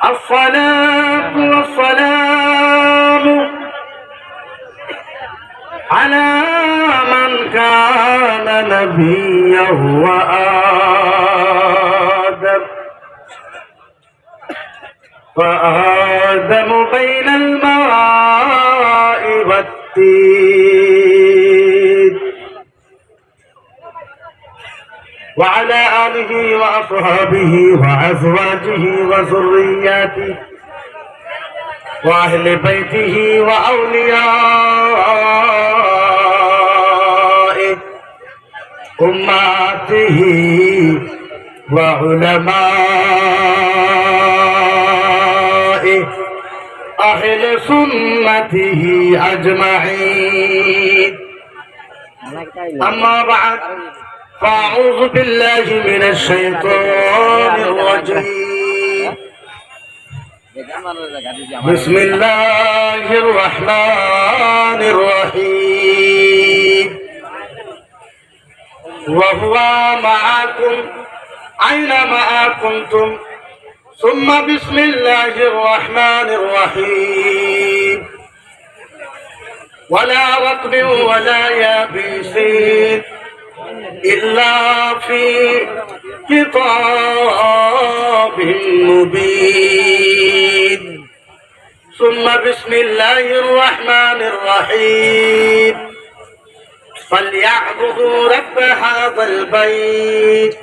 الصلاة والسلام على من كان نبيا وآدم بين الماء والطين وعلى آله وأصحابه وأزواجه وذرياته وأهل بيته وأوليائه أمته وعلمائه أهل سنته أجمعين. أما بعد، فأعوذ بالله من الشيطان الرجيم. بسم الله الرحمن الرحيم. وهو معكم أينما كنتم ثم بسم الله الرحمن الرحيم. ولا رطب ولا يابس إلا في كتاب مبين. ثم بسم الله الرحمن الرحيم. فليعبدوا رب هذا البيت.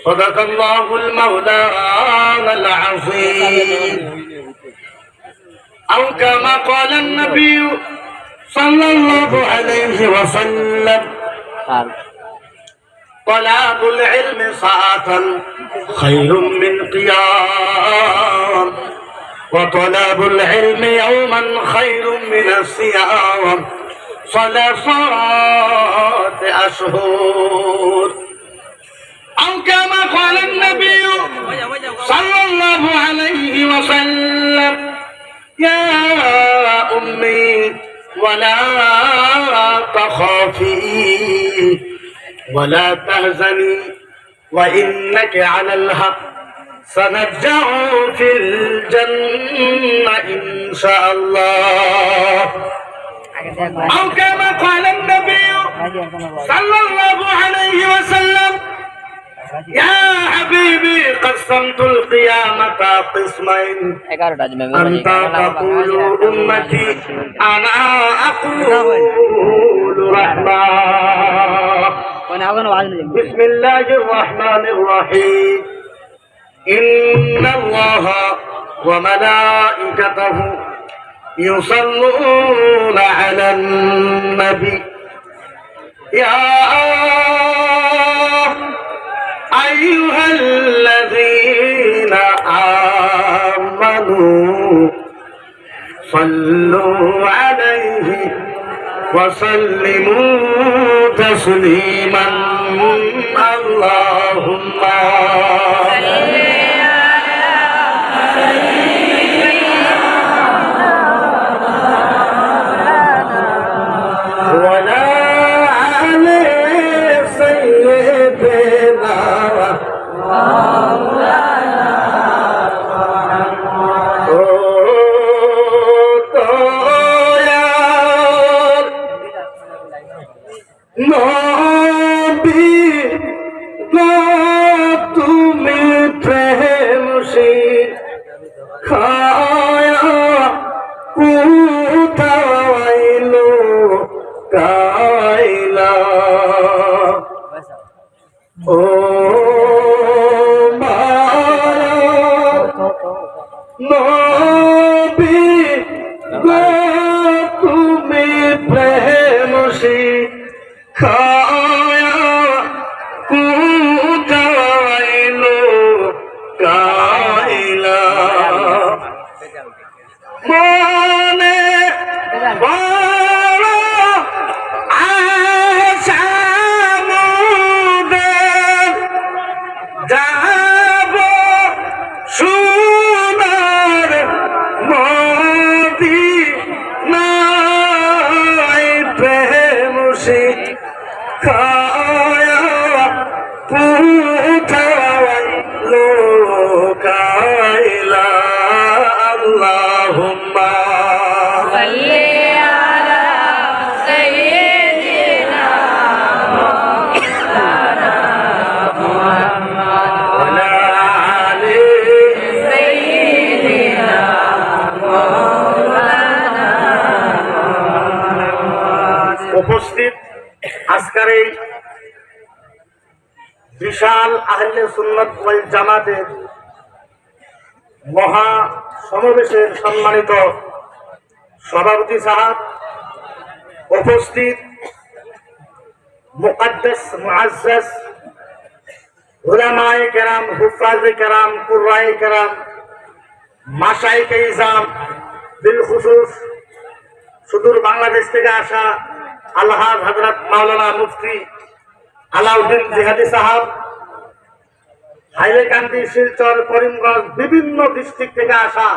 صدق الله المولانا العظيم. أو كما قال النبي صلى الله عليه وسلم: طلب العلم ساعة خير من قيام، وطلب العلم يوما خير من الصيام 3 أشهر. أو كما قال النبي صلى الله عليه وسلم: يا أمي ولا تخافي ولا تهزني وإنك على الحق سنرجع في الجنة إن شاء الله. أو كما قال النبي صلى الله عليه وسلم: يا حبيبي قسمت القيامة قسمين، أنت تقول أمتي أنا أقول رحمة. بسم الله الرحمن الرحيم. إن الله وملائكته يصلون على النبي يا أيها الذين آمنوا صلوا عليه وسلموا تسليما. اللهم ولا علي سيدنا فوت ويلوك إلى اللهم صل على سيدنا مولانا محمد وعلى آل سيدنا مولانا উপস্থিত আজকের এই বিশাল আহলে সুন্নাত ওয়াল জামাতের মহা সমাবেশের সম্মানিত সভাপতি সাহেব, উপস্থিত মুকদ্দাস মুআজ্জাজ উলামায়ে কেরাম, হুফাজে কেরাম, কুররায়ে কেরাম, মাশায়েখে ইজাম, বিল খুসুস সুদূর বাংলাদেশ থেকে আসা আলহাজ হযরত মাওলানা মুফতি আলাউদ্দিন জিহাদি সাহেব, হাইলাকান্দি, শিলচর, করিমগঞ্জ, বিভিন্ন ডিস্ট্রিক্ট থেকে আসা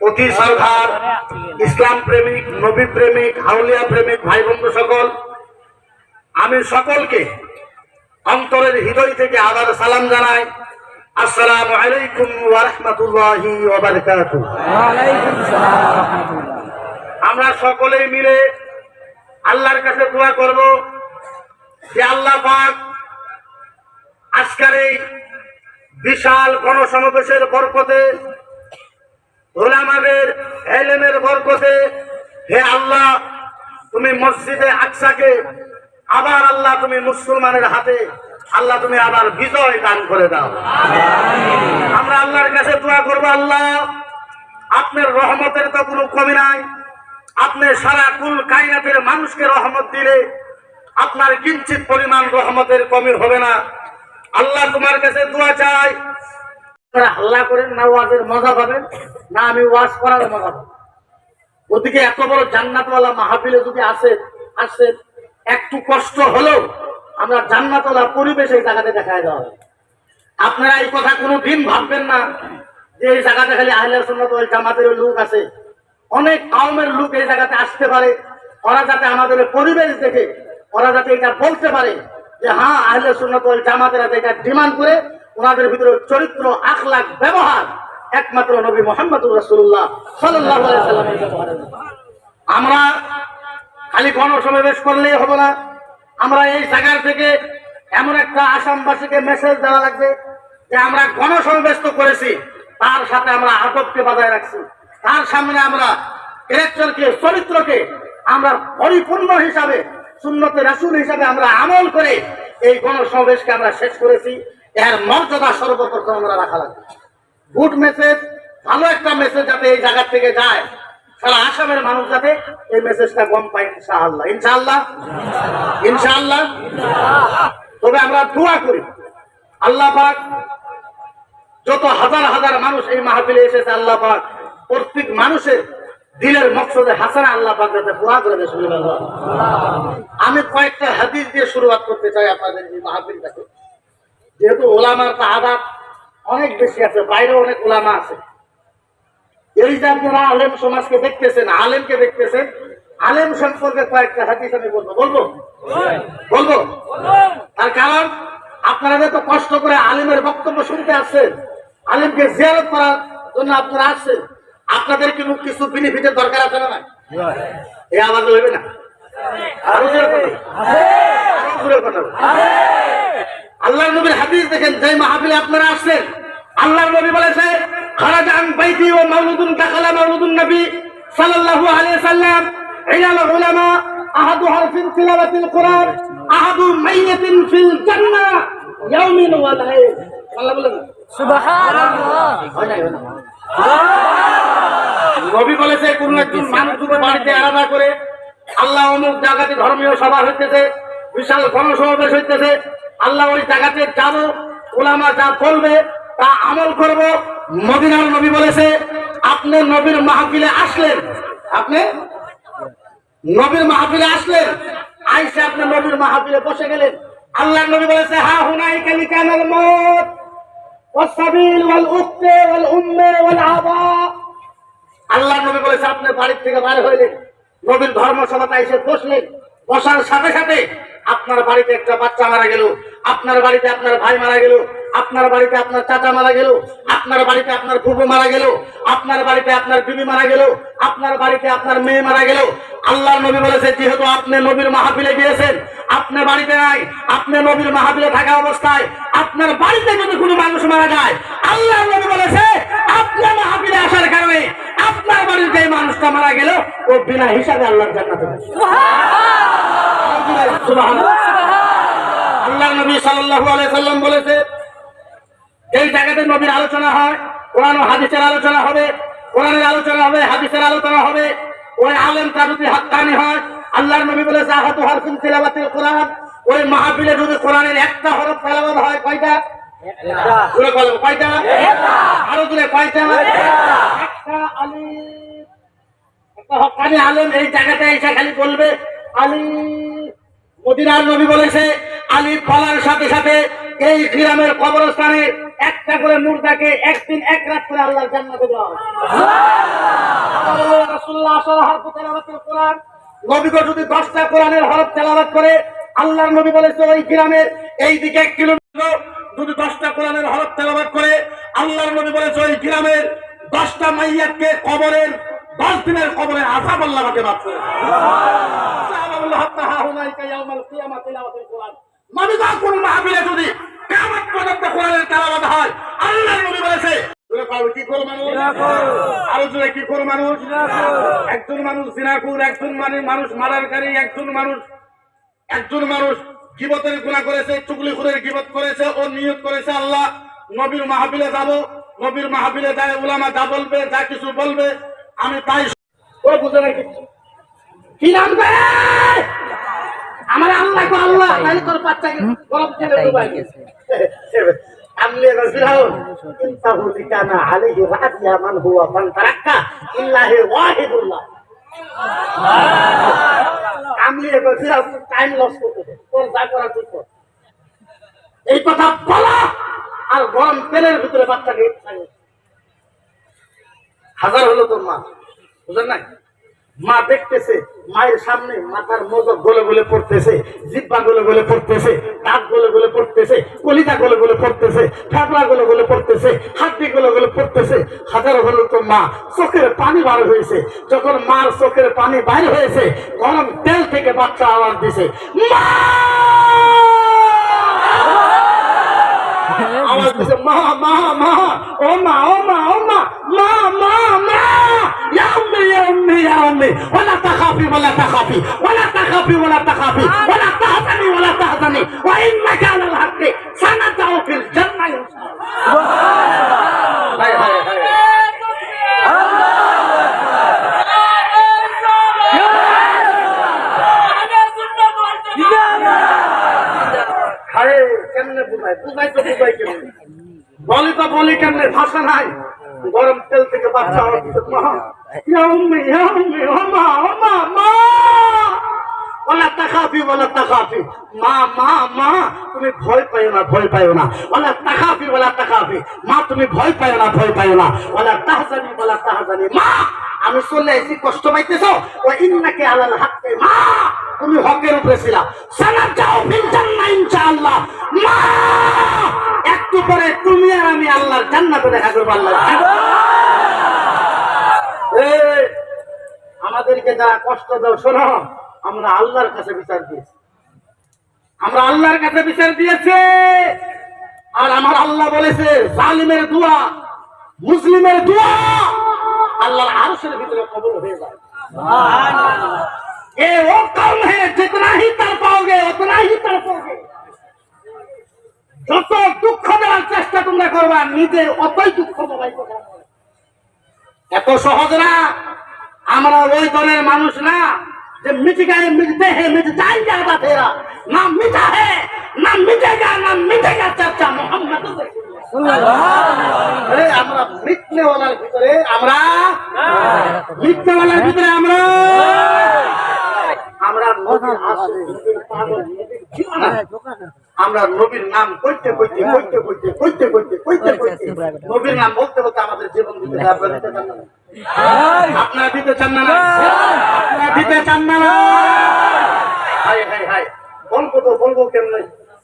অতি সরকার, ইসলাম প্রেমিক, নবী প্রেমিক, আউলিয়া প্রেমিক ভাই বন্ধু সকল, আমি সকলকে অন্তরের হৃদয় থেকে আবার সালাম জানাই। আসসালামু আলাইকুম ওয়া রাহমাতুল্লাহি ওয়া বারাকাতুহু। আমরা সকলেই মিলে আল্লাহর কাছে দোয়া করব যে আল্লাহ পাক আজকের এই বিশাল গণসমাবেশের বরকতে, উলামাদের ইলমের বরকতে, হে আল্লাহ তুমি মসজিদে আকসাকে আবার আল্লাহ তুমি মুসলমানের হাতে আল্লাহ তুমি আবার বিজয় দান করে দাও। আমরা আল্লাহর কাছে দোয়া করব, আল্লাহ আপনার রহমতের তো কোনো কমি নাই, আপনি সারা কুল কায়নাতের মানুষকে রহমত দিলে আপনার কিঞ্চিত পরিমাণ রহমতের কমি হবে না। আল্লাহ তোমার কাছে দোয়া চাই, হাল্লা করেন না ওয়াজের মজা পাবেন না আমি ওয়াজ করার মজা পাবো। ওদিকে এত বড় জান্নাতওয়ালা মাহফিলে যদি আসে একটু কষ্ট হলেও আমরা জান্নাতওয়ালা পরিবেশ এই জায়গাতে দেখায় দেওয়া হবে। আপনারা এই কথা কোনো দিন ভাববেন না যে এই জায়গাতে খালি আহলে সুন্নাত ওয়াল জামাতের লোক আছে। অনেক কওমের লোক এই জায়গাতে আসতে পারে, ওরা যাতে আমাদের পরিবেশ দেখে ওরা যাতে এটা বলতে পারে যে হ্যাঁ আহলে সুন্নাত ওয়াল জামাতেরা যেটা ডিমান্ড করে ওনাদের ভিতরে চরিত্র, আখলাক, ব্যবহার একমাত্র নবী মুহাম্মদুর রাসূলুল্লাহ সাল্লাল্লাহু আলাইহি সাল্লামের ব্যবহার। আমরা খালি গণসমাবেশ করলেই হবে না, আমরা এই জায়গা থেকে এমন একটা আসামবাসীকে মেসেজ দেওয়া লাগবে যে আমরা গণসমাবেশ তো করেছি, তার সাথে আমরা আদবকে বজায় রাখছি, তার সামনে আমরা ক্যারেক্টারকে, চরিত্রকে আমরা পরিপূর্ণ হিসাবে সুন্নতে রাসূল হিসাবে আমরা আমল করে এই গণসমাবেশকে আমরা শেষ করেছি। এর মর্যাদা সর্বপ্রথম আমরা রাখা লাগবে। গুড মেসেজ, ভালো একটা মেসেজ যাতে এই জায়গা থেকে যায়, সারা আসামের মানুষ যাতে এই মেসেজটা গম পায় ইনশাআল্লাহ, ইনশাআল্লাহ, ইনশাআল্লাহ। তবে আমরা দোয়া করি আল্লাহ পাক যত হাজার হাজার মানুষ এই মাহফিলে এসেছে আল্লাহ পাক প্রত্যেক মানুষের দিলের মকসদে হাসানা আল্লাহ পাক যাতে পুরা করে দেয়। আমি কয়েকটা হাদিস দিয়ে শুরুয়াত করতে চাই আপনাদের এই মাহফিলটাকে। যেহেতু ওলামার তাআদাদ অনেক বেশি আছে, বাইরেও অনেক ওলামা আছে, এই যে আপনারা আলেম সমাজকে দেখতেছেন, আলেমকে দেখতেছেন, আলেম সম্পর্কে কয়েকটা হাদিস আমি বলবো। তার কারণ আপনারা তো কষ্ট করে আলেমের বক্তব্য শুনতে আসছেন, আলেমকে জিয়ারত করার জন্য আপনারা আসছেন, আপনাদের কিন্তু কিছু বেনিফিটের দরকার আছে না? এই আওয়াজ হইবে না? আরো জোরে কথা বলুন। আল্লাহর নবীর হাদিস দেখেন, যে মাহফিলে আপনারা আসছেন আল্লাহর নবী বলেছে খারাজা আন বাইতি ওয়া মাউলুদুন দাখালা মাউলুদুন নবী সাল্লাল্লাহু আলাইহি সাল্লাম ইলাল উলামা আহাদু হারফিন তিলাওয়াতিল কুরআন আহাদু মাইয়াতিন ফিল জান্নাহ ইয়াউমিন ওয়া লাইল। আল্লাহ বলেন সুবহানাল্লাহ। নবী বলেছে কোন একজন মানুষ যদি বাড়িতে আলাদা করে আল্লাহ অমুক জায়গাতে ধর্মীয় সভা হইতেছে, বিশাল গণসমাবেশ হইতেছে, আল্লাহ ওই জায়গাতে যাব, ওলামা যা বলবে তা আমল করব। মদিনার নবী বলেছে আপনি নবীর মাহফিলে আসলেন, আপনি নবীর মাহফিলে আসলেন, আইসা আপনি নবীর মাহফিলে বসে গেলেন, আল্লাহ নবী বলেছে হা হুনাইকা লিকানাল মউত ওয়াস সাবিল ওয়াল উখতে ওয়াল উম্মে ওয়াল আবা। আল্লাহ নবী বলেছে আপনি বাড়ি থেকে বাইরে হইলেন, নবীর ধর্মসভাতে এসে বসলেন, বসার সাথে সাথে আপনার বাড়িতে একটা বাচ্চা মারা গেল, আপনার বাড়িতে আপনার ভাই মারা গেল, আপনার বাড়িতে আপনার চাচা মারা গেল, আপনার বাড়িতে আপনার ফুফু মারা গেল, আপনার বাড়িতে আপনার বিবি মারা গেল, আপনার বাড়িতে আপনার মেয়ে মারা গেল। আল্লাহর নবী বলেছে, যেহেতু আপনি নবীর মাহফিলে গিয়েছেন, আপনি বাড়িতে নাই, আপনি নবীর মাহফিলে থাকা অবস্থায় আপনার বাড়িতে যদি কোনো মানুষ মারা যায়, আল্লাহর নবী বলেছে আপনার মাহফিলে আসার কারণে আপনার বাড়িতে এই মানুষটা মারা গেল, ও বিনা হিসাবে আল্লাহর জান্নাতে যাবে। সুবহানাল্লাহ। আল্লাহর নবী সাল্লাল্লাহু আলাইহি সাল্লাম বলেছে, এই জায়গাতে নবীর আলোচনা হয়, কোরআন ও হাদিসের আলোচনা হবে, কোরআনের আলোচনা হবে, হাদিসের আলোচনা হবে। ওই আলেমটা যদি হাক্কানি হয়, আল্লাহর নবী বলেছে আহাতু হারফিন তিলাওয়াতিল কোরআন, ওই মাহফিলে যদি কোরআনের একটা হরফ তেলাওয়াত হয়, কয়টা? জোরে বলেন, কয়টা? আরো জোরে, কয়টা? একটা আলিফ। একটা হক্কানি আলেম এই জায়গাতে এসে খালি বলবে আলিফ। মদিনার নবী বলেছে, আলিফ বলার সাথে সাথে এই গ্রামের কবরস্থানে একটা করে মুর্দাকে একদিন এক রাত করে আল্লাহর জান্নাতে দেওয়া হবে। রাসূলুল্লাহ সাল্লাল্লাহু আলাইহি ওয়াসাল্লাম কোরআন, নবীকে যদি 10টা কোরআনের হরফ তেলাওয়াত করে, আল্লাহর নবী বলেছে ওই গ্রামের এই দিকে 1 কিলোমিটার যদি 10টা কোরআনের হরফ তেলাওয়াত করে, আল্লাহর নবী বলেছে ওই গ্রামের 10টা মাইয়াতকে কবরের 10 দিনের কবরের আযাব আল্লাহ আমাকে মাফ করে দেবে। সুবহানাল্লাহ। তাহা হুনাইকা ইয়াউমাল কিয়ামাতি তিলাওয়াতুল কোরআন। নবী কোন মাহফিলে যদি কিয়ামত পর্যন্ত কোরআনের তেলাওয়াত হয়, আল্লাহর নবী বলেছে তোরা পাবে কি করে মানুষ? আরো জোরে কি করে মানুষ? একজন মানুষ জিনাকুর, একজন মানুষ মারারকারী, একজন মানুষ গীবতের গুনাহ করেছে, চুগলিখুরের গীবত করেছে, ও নিয়ত করেছে আল্লাহ নবীর মাহফিলে যাব, নবীর মাহফিলে যায় উলামা যা বলবে, যা কিছু বলবে আমি তাই। ও বুঝে না কিছু কি নামবে আমার আল্লাহ কো আল্লাহ, তাহলে তোর বাচ্চাকে গরম তেলে ডুবাই গেছে। আমলে রাসূলুল্লাহ ইনতাহু লিকানা আলাইহি রাদিয়া মান হুয়া মান তারাক্কা ইল্লাহি ওয়াহিদুল্লাহ। আমলে রাসূলুল্লাহ টাইম লস করতে তোর যা করা তুই কর। এই কথা বলা আর গরম তেলের ভিতরে বাচ্চাকে হাজার হলো তোর মা, বুঝেন নাই? মা দেখতেছে, মায়ের সামনে মাথার মজক গলে গলে পড়তেছে, জিব্বা গলে গলে পড়তেছে, দাঁত গলে গলে পড়তেছে, কলিজা গলে গলে পড়তেছে, ঠাকরা গলে গলে পড়তেছে, হাড্ডি গলে গলে পড়তেছে। হাজার হলো তো মা, চোখের পানি বার হয়েছে। যখন মার চোখের পানি বাইর হয়েছে, গরম তেল থেকে বাচ্চা আওয়াজ দিছে, মা আওয়াজ দিছে, মা মা মা, ও মা ও মা ও মা, মা মা মা, ইয়া উম্মি ইয়া উম্মি ইয়া উম্মি, ওয়ালা তাখাফি ওয়ালা তাখাফি ওয়ালা তাখাফি ওয়ালা তাখাফি ওয়ালা তাহজানি ওয়ালা তাহজানি ওয়া ইন্নাকা আলাল হাক্কি সানাতাউ ফিল জান্নাহ ইনশাআল্লাহ। হায় হায় হায়, আরে কেমনে বুঝাই তো বুঝাই কেমনে, বলি তো বলি কেমনে, ভাষা নাই। গরম তেল থেকে বাচ্চা আওয়াজ দিছে, মা ইয়া উম্মি ইয়া উম্মি, ও মা ও মা মা, ওয়ালা তাখাফি ওয়ালা তাখাফি, মা মা মা তুমি ভয় পাইও না, ভয় পাইও না, ওয়ালা তাখাফি ওয়ালা তাখাফি, মা তুমি ভয় পাইও না, ভয় পাইও না, ওয়ালা তাহজানি ওয়ালা তাহজানি, মা আমি চলে এসেছি, কষ্ট পাইতেছো, ওয়া ইন্নাকা আলাল হাক্কি, মা তুমি হকের উপরে ছিলা, সানাতাউ ফিল জান্নাহ ইনশাআল্লাহ, মা একটু পরে তুমি আর আমি আল্লাহর জান্নাতে দেখা করব। আল্লাহ আমাদেরকে যারা কষ্ট দাও, শোনো, আমরা আল্লাহর কাছে বিচার দিয়েছি, আমরা আল্লাহর কাছে বিচার দিয়েছি। আর আমার আল্লাহ বলেছে, জালিমের দোয়া, মুসলিমের দোয়া আল্লাহর আরশের ভিতরে কবুল হয়ে যায়। ये वो कौन है जितना ही तड़पाओगे उतना ही तड़पोगे। যত দুঃখ দেওয়ার চেষ্টা তোমরা করবা, নিজে অতই দুঃখ দেওয়াই করবে। এত সহজ না, আমরা ওই দলের মানুষ না যে মিটিগায়ে মিলতে হে মিট যাएगा तेरा, ना मिटा है ना मिटेगा ना मिटेगा चर्चा मोहम्मद আরে আমরা মিথ্যেওয়ালার ভিতরে, আমরা মিথ্যেওয়ালার ভিতরে, আমরা নবীর আশিক পাগল, আমরা নবীর নাম কইতে কইতে কইতে কইতে কইতে কইতে কইতে কইতে নবীর নাম বলতে বলতে আমাদের জীবন দিতে আপনারা দিতে চান না, আপনারা দিতে চান না। হায় হায় হায়, বলবো তো বলবো কেমনে?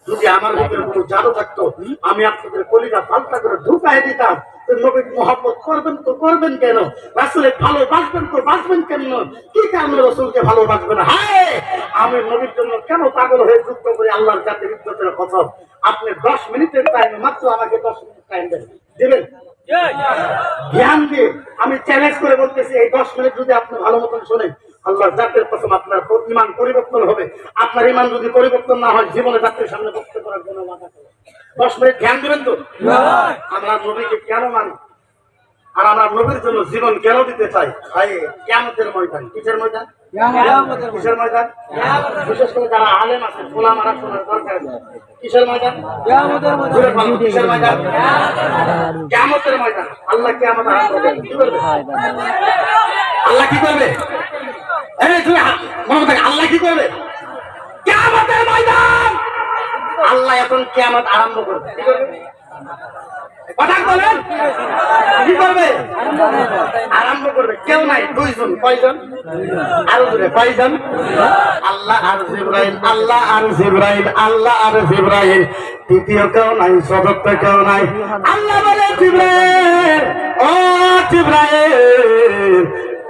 যদি আমার ভিতরে কোনো জাদু থাকতো আমি আপনাদের কলিজা পাল্টা করে ঢুকাই দিতাম। তো নবীর মহব্বত করবেন তো করবেন কেন? রাসূলের ভালোবাসবেন তো বাসবেন কেন? কি কারণে রাসূলকে ভালোবাসবেন? হায়, আমি নবীর জন্য কেন পাগল হয়ে যুদ্ধ করি? আল্লাহর জাতির ইজ্জতের কসম, আপনি 10 মিনিটের টাইম, মাত্র আমাকে 10 মিনিট টাইম দেবেন। ধ্যান দিয়ে আমি চ্যালেঞ্জ করে বলতেছি, এই 10 মিনিট যদি আপনি ভালো মতন শোনেন, আল্লাহর জাতের কসম আপনার ঈমান পরিবর্তন হবে। আপনার ঈমান যদি পরিবর্তন না হয়, জীবনে জাতির সামনে বক্তব্য করার জন্য বাধা করে। 10 মিনিট ধ্যান দিবেন তো? আমরা নবীকে কেন মানি আর আমরা নবীর জন্য জীবন কেন দিতে চাই? ভাই, কিয়ামতের ময়দান। কিসের ময়দান? কিসের ময়দান? বিশেষ করে যারা আলেম আছে, ওলামারা শোনার দরকার। কিসের ময়দান? জোরে বলো, কিসের ময়দান? কিয়ামতের ময়দান। আল্লাহ কিয়ামত আরম্ভ করবে। কি করবে? আল্লাহ কি করবে? এই তুই মনে থাকে, আল্লাহ কি করবে? কিয়ামতের ময়দান। আল্লাহ এখন কিয়ামত আরম্ভ করবে। কি করবে? কথা বলেন, কি করবে? আরম্ভ করবে। কেউ নাই, 2 জন। কয়জন? আরো জোরে, কয়জন? আল্লাহ আর জিবরাইল, আল্লাহ আর জিবরাইল, আল্লাহ আর জিবরাইল। তৃতীয় কেউ নাই, চতুর্থ কেউ নাই। আল্লাহ বলে, জিবরাইল, ও জিবরাইল,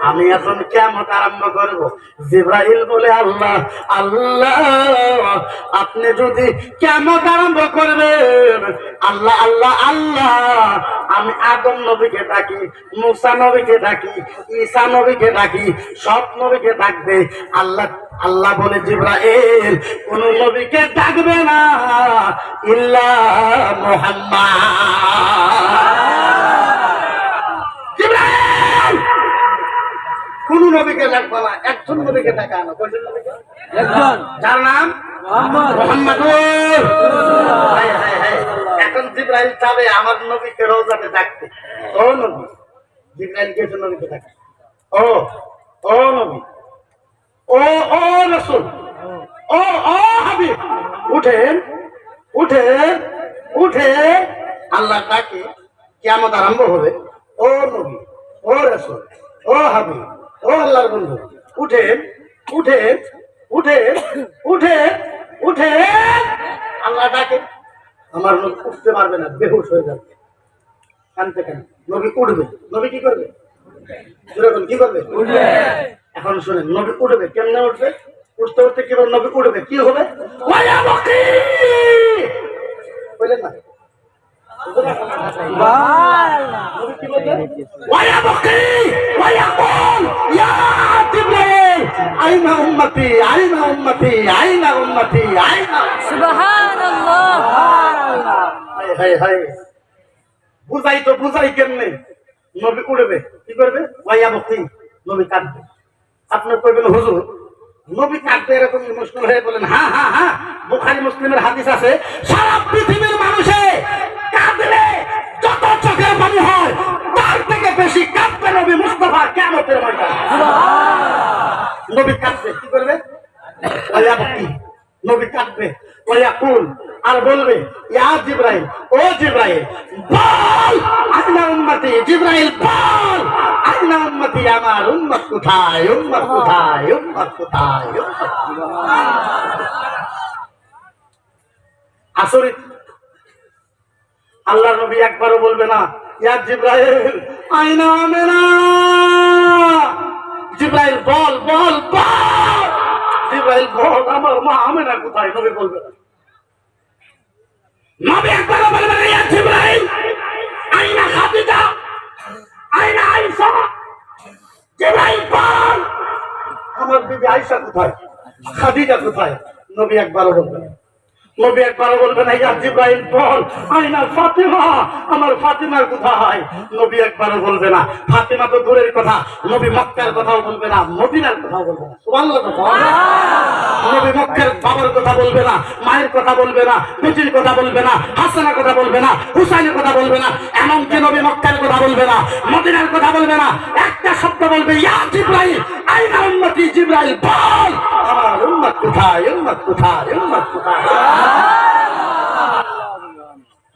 আমি এখন কিয়ামত আরম্ভ করব। জিবরাইল বলে, আল্লাহ, আল্লাহ, আপনি যদি কিয়ামত আরম্ভ করবেন, আল্লাহ, আল্লাহ, আল্লাহ, আমি আদম নবীকে ডাকি, মুসা নবীকে ডাকি, ঈসা নবীকে ডাকি, সব নবীকে ডাকবে। আল্লাহ, আল্লাহ বলে, জিবরাইল, কোন নবীকে ডাকবে না ইল্লা মুহাম্মদ। জিবরাইল কোন নবীকে ডাকবে না, একজন নবীকে ডাকা আনো। কয়জন নবীকে? একজন, যার নাম মুহাম্মাদুর। এখন জিবরাইল যাবে আমার নবীকে রওজাতে ডাকতে। ও নবী, জিবরাইল গেছে নবীকে ডাকতে। ও ও নবী, ও ও রাসূল, ও ও হাবিব, উঠেন, উঠেন, উঠেন। আল্লাহ ডাকে, কিয়ামত আরম্ভ হবে। ও নবী, ও রাসূল, ও হাবিব, ও আল্লাহর বন্ধু, উঠেন, উঠেন, উঠেন, উঠেন, উঠেন। আল্লাহ ডাকে, আমার নবী উঠতে পারবে না, বেহুশ হয়ে যাবে। কানতে কেন? নবী উঠবে। নবী কি করবে? যেরকম কি করবে? উঠবে। এখন শুনেন, নবী উঠবে। কেমনে উঠবে? উঠতে উঠতে কি বলে? নবী উঠবে, কি হবে? ওয়া বকি বলেন না, নবী কি বলবে? ওয়া বকি ওয়া ইয়াকুল ইয়া জিবরাইল আইনা উম্মতি, আইনা উম্মতি, আইনা উম্মতি, আইনা। সুবহানাল্লাহ, সুবহানাল্লাহ। হায় হায় হায়, বুঝাই তো বুঝাই কেমনে? নবী উঠবে, কি করবে? ওয়া বকি, নবী কাঁদবে। আপনি কইবেন, হুজুর নবী কাঁদবে এরকম মুশকিল হয়ে বলেন? হ্যাঁ হ্যাঁ হ্যাঁ, বুখারী মুসলিমের হাদিস আছে, সারা পৃথিবীর মানুষে কাঁদলে যত চোখের পানি হয়, তার থেকে বেশি কাঁদবে নবী মুস্তাফা কিয়ামতের ময়দানে। নবী কাঁদবে, কি করবে? ওয়া বকি, নবী কাঁদবে। ওয়া ইয়াকুল, আর বলবে, ইয়া জিবরাইল, ও জিবরাইল, বল আইনা উম্মতি। জিবরাইল বল, আইনা উম্মতি, আমার উম্মত কোথায়, উম্মত কোথায়, উম্মত কোথায়, উম্মত কোথায়? আচরিত, আল্লাহর নবী একবারও বলবে না, ইয়া জিবরাইল আইনা আমেনা। জিবরাইল বল, বল, বল, জিবরাইল বল, আমার মা আমেনা কোথায়? নবী বলবে না। নবী একবারও বলবে না, ইয়া জিবরাইল আইনা খাদিজা, আইনা আয়েশা। জিবরাইল বল, আমার বিবি আয়েশা কোথায়, খাদিজা কোথায়? নবী একবারও বলবে না। নবী একবারও বলবে না, ইয়া জিবরাইল বল, আইনা ফাতিমা, আমার ফাতিমার কোথায়? নবী একবারও বলবে না। ফাতিমা তো দূরের কথা, নবী মক্কার কথাও বলবে না, মদিনার কথাও বলবে না। সুবহানাল্লাহ। নবী মক্কার বাবার কথা বলবে না, মায়ের কথা বলবে না, বেটির কথা বলবে না, হাসানের কথা বলবে না, হুসাইনের কথা বলবে না, এমনকি নবী মক্কার কথা বলবে না, মদিনার কথা বলবে না। একটা শব্দ বলবে, ইয়া জিবরাইল আইনা উম্মতি। জিবরাইল বল, আমার উম্মত কোথায়, উম্মত কোথায়, উম্মত কোথায়?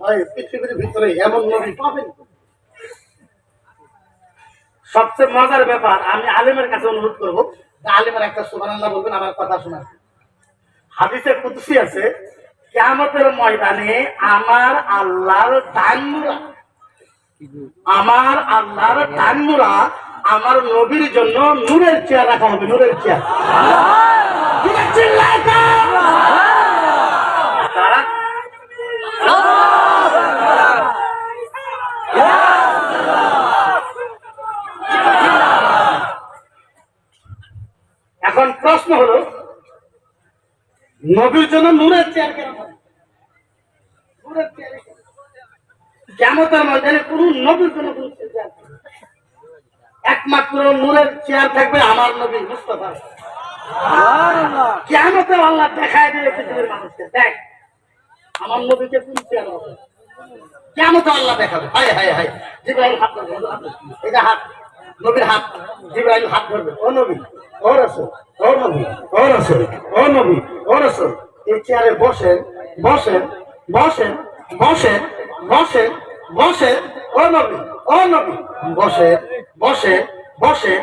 ভাই, পৃথিবীর ভিতরে এমন নবী পাবেন? সবচেয়ে মজার ব্যাপার, আমি আলেমের কাছে অনুরোধ করবো, আলেমের একটা সুবহানাল্লাহ বলবেন, আমার কথা শোনার। হাদিসে কুদসি আছে, কিয়ামতের ময়দানে আমার আল্লাহর ডানমুরা আমার নবীর জন্য নূরের চেয়ার রাখা হবে, নূরের চেয়ার। এখন প্রশ্ন হলো, নবীর জন্য নূরের চেয়ার কেন? নূরের চেয়ার কিয়ামতের ময়দানে কোন নবীর জন্য কোন চেয়ার? একমাত্র নূরের চেয়ার থাকবে আমার নবী মুস্তাফা। কিয়ামতে আল্লাহ দেখায় দিবে পৃথিবীর মানুষকে, দেখ আমার নবীকে কোন চেয়ার হবে। কিয়ামতে আল্লাহ দেখাবে। হায় হায় হায়, জিবরাইল হাত ধরবে, এটা হাত, নবীর হাত, জিবরাইল হাত ধরবে, ও নবী, ও রাসূল, ও নবী, ও রাসূল, ও নবী, ও রাসূল, এই চেয়ারে বসেন, বসেন, বসেন, বসেন, বসেন, বসেন, ও নবী, ও নবী, বসে, বসে, বসে।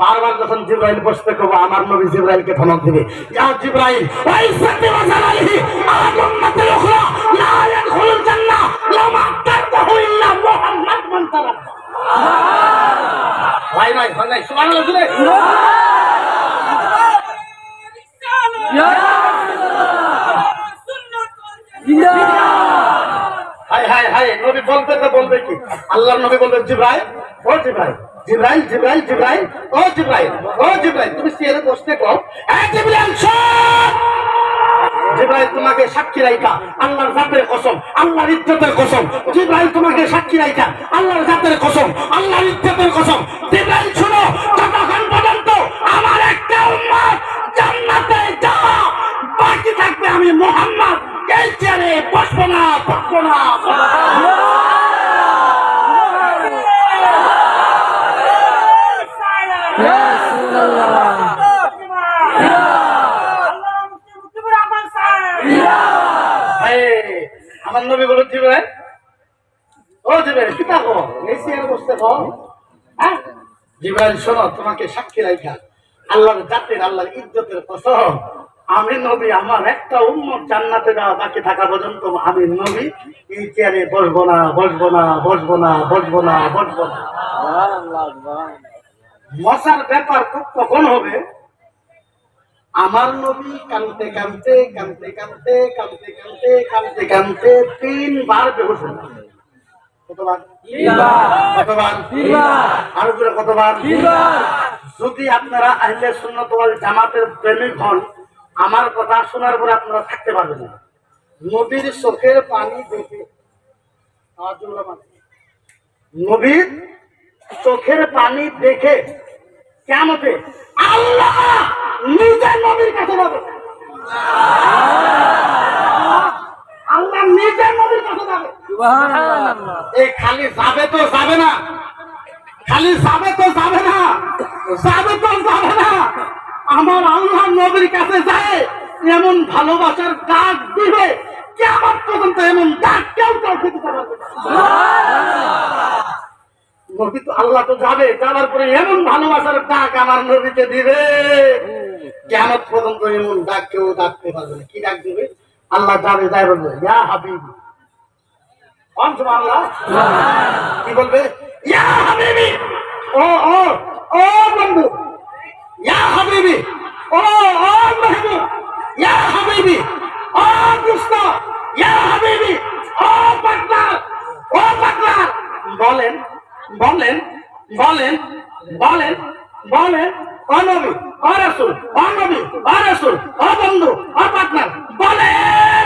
বারবার যখন জিবরাইল বসতে কবো, আমার নবী জিবরাইলকে ধমক দিবে, ইয়া জিবরাইল ওয়াই সাতি ওয়া জালালিহি আলামাতুল উখরা লা ইয়াদখুলুল জান্নাহ লামা তারতাহু ইল্লা মুহাম্মাদ মান তারাক। ভাই ভাই ভাই সুবহানাল্লাহ জুড়ে হায় হায় হায়। নবী বলতে তো বলবে কি, আল্লাহর নবী বলবে, জিবরাইল, ও জিবরাইল, জিবরাইল, জিবরাইল, জিবরাইল, ও জিবরাইল, ও জিবরাইল, তুমি চেয়ারে বসতে কও, এ জিবরাইল শোন, জিবরাইল তোমাকে সাক্ষী রাইখা আল্লাহর জাতের কসম, আল্লাহর ইজ্জতের কসম, জিবরাইল তোমাকে সাক্ষী রাইখা আল্লাহর জাতের কসম, আল্লাহর ইজ্জতের কসম, জিবরাইল শুনো, যতক্ষণ পর্যন্ত আমার একটা উম্মত জান্নাতে যাওয়া বাকি থাকবে, আমি মুহাম্মদ এই চেয়ারে বসবো না, বসবো না। আমার নবী বলে, জিবরাইল, ও জিবরাইল, কি থাকো এই চেয়ারে বসতে কও, হ্যাঁ? জিবরাইল শোনো, তোমাকে সাক্ষী রাইখা আল্লাহর জাতের, আল্লাহর ইজ্জতের কসম, আমি নবী আমার একটা উম্মত জান্নাতে যাওয়া বাকি থাকা পর্যন্ত আমি নবী এই চেয়ারে বসবো না, বসবো না, বসবো না, বসবো না, বসবো না। মশার ব্যাপার কখন হবে? আমার নবী কাঁদতে কাঁদতে কাঁদতে কাঁদতে কাঁদতে কাঁদতে কাঁদতে কাঁদতে 3 বার বেহুশ হলেন। কতবার? কতবার? আরো জোরে কতবার? যদি আপনারা আহলে সুন্নাত ওয়াল জামাতের প্রেমিক হন, আমার কথা শোনার পরে আপনারা থাকতে পারবেন না। নবীর চোখের পানি দেখে, নবীর চোখের পানি দেখে কিয়ামতে আল্লাহ নিজে নবীর কাছে যাবে, আল্লাহ নিজে নবীর কাছে যাবে। এই খালি যাবে তো যাবে না, খালি যাবে তো যাবে না, যাবে তো যাবে না, আমার আল্লাহ নবীর কাছে যায় এমন ভালোবাসার ডাক দিবে, কিয়ামত পর্যন্ত এমন ডাক কেউ কাউকে দিতে পারবে না। নবী তো, আল্লাহ তো যাবে, যাওয়ার পরে এমন ভালোবাসার ডাক আমার নবীকে দিবে, কিয়ামত পর্যন্ত এমন ডাক কেউ ডাকতে পারবে না। কি ডাক দিবে? আল্লাহ যাবে, যাই বলবে, ইয়া হাবিবি, সুবহানাল্লাহ, কি বলবে? ইয়া হাবিবি, ও ও ও বন্ধু, ইয়া হাবিবি, ও ও মাহবুব, ইয়া হাবিবি, ও দোস্ত, ইয়া হাবিবি, ও পার্টনার, ও পার্টনার। বলেন বলেন বলেন বলেন বলেন, ও নবী, ও রাসূল, ও নবী, ও রাসূল, ও বন্ধু, ও পার্টনার, বলেন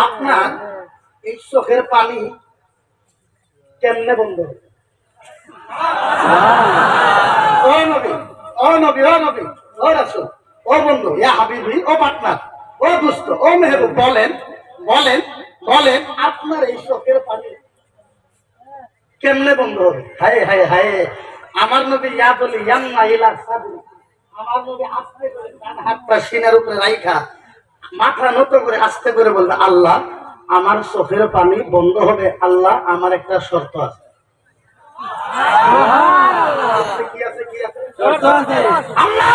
আপনার এই চোখের পানি কেমনে বন্ধ? ও নবী, ও নবী, ও নবী, ও রাসূল, ও বন্ধু, ইয়া হাবিবি, ও পার্টনার, ও দোস্ত, ও মেহবুব, বলেন বলেন বলেন আপনার এই চোখের পানি কেমনে বন্ধ হবে? হায় হায় হায়, আমার নবী ইয়াদুল ইয়ামনা ইলা সাদরি, আমার নবী আস্তে করে ডান হাতটা সিনার উপরে রাইখা মাথা নত করে আস্তে করে বলবে, আল্লাহ আমার চোখের পানি বন্ধ হবে, আল্লাহ আমার একটা শর্ত আছে। কি আছে? কি আছে? শর্ত আছে। আল্লাহ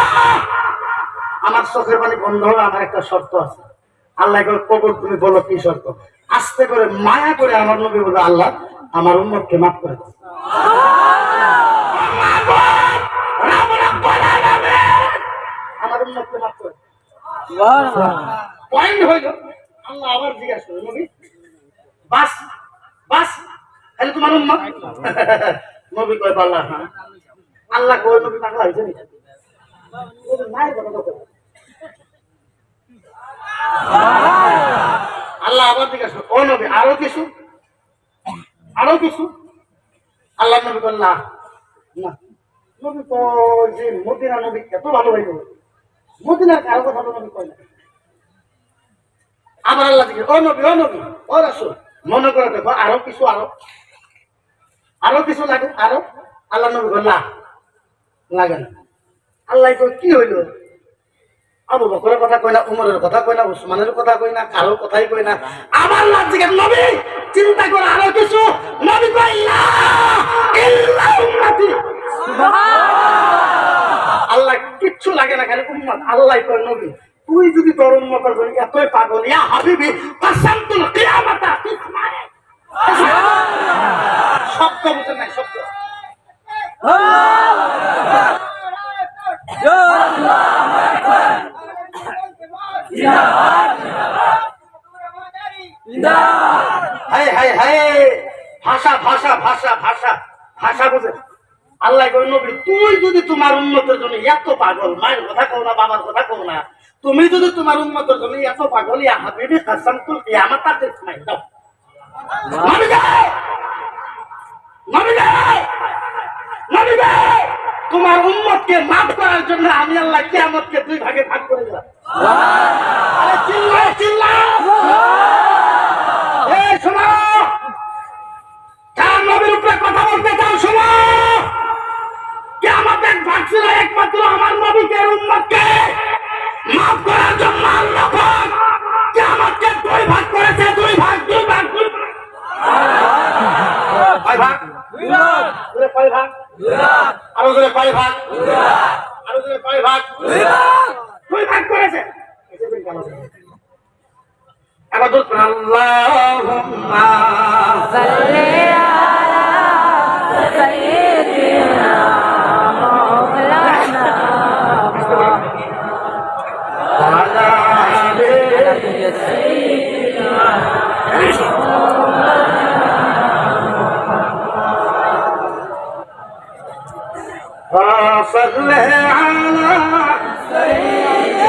আমার চোখের পানি বন্ধ হবে, আমার একটা শর্ত আছে। আল্লাহ কয় কবুল, তুমি বলো কি শর্ত? আস্তে করে মায়া করে আমার নবী বলে, আল্লাহ আমার উম্মতকে মাফ করে দাও। আমার উম্মতকে মাফ করে দাও। পয়েন্ট হইল, আল্লাহ আবার জিজ্ঞাসা করে, নবী বাস বাস তাহলে তোমার উম্মত? নবী কয় আল্লাহ, হ্যাঁ। আল্লাহ কয় নবী পাগলা হয়েছে নাকি? মায়ের কথা কয়। আল্লাহ আবার জিজ্ঞাসা করে, ও নবী আরো কিছু, আরো কিছু? আল্লাহ নবী বলল না। নবী কয় যে মদিনা নবী এত ভালো হইল, মদিনার কারো কথা নবী কয় না। আবার আল্লাহ জিজ্ঞাসা, ও নবী, ও নবী, ও রাসূল, মনে করে দেখো আরো কিছু, আরো আরো কিছু লাগে, আরো? আল্লাহ নবী বলল না, লাগে না। আল্লাহ কয় কি হইল? আবু বকরের কথা কই না, উমরের কথা কই না, উসমানের কথা কই না, কারো কথাই কই না। আমার আল্লাহ জিজ্ঞাসা, নবী চিন্তা করে আরো কিছু? নবী কয় লা ইল্লা উম্মতি। আল্লাহ কিচ্ছু লাগে না, খালি উম্মত। আল্লাহ কয় নবী তুই যদি তোর উম্মতের জন্য এতই পাগল, ইয়া হাবিবি কাসামতুল কিয়ামাতা ইসমাঈল। শব্দ বুঝেন নাই, শব্দ। হায় হায় হায়, ভাষা ভাষা ভাষা ভাষা ভাষা বুঝে। আল্লাহ কই নবী তুই যদি তোমার উম্মতের জন্য এত পাগল, মায়ের কথা কও না, বাবার কথা কও না, তুমি যদি তোমার উম্মতের জন্য এত পাগল, ইয়া হাবিবি কাসামতুল কিয়ামাতা ইসমাঈল দাও। নবী যাও, নবী যাও, নবী যাও। তোমার উম্মতকে মাফ করার জন্য আমি আল্লাহ কিয়ামতকে দুই ভাগে ভাগ করে দিলাম। আরে চিল্লাও, চিল্লাও। এই শোনো, যারা নবীর উপরে কথা বলতে চাও শোনো, কিয়ামতের ভাগ ছিল একমাত্র আমার নবীকে, উম্মতকে মাফ করার জন্য আল্লাহ পাক কিয়ামতকে দুই ভাগ করেছে, দুই ভাগ, দুই ভাগ, দুই ভাগ। কয় ভাগ? দুই ভাগ। কয় ভাগ? দুই ভাগ। আরো জোরে কয় ভাগ? দুই ভাগ। আরো জোরে কয় ভাগ? দুই ভাগ। দুই ভাগ করেছে। এবার দূর আল্লাহুম্মা সাল্লি আলা সাইয়্যিদিনা মাওলানা ওয়ালা আলি সাইয়্যিদিনা صلى على سيدنا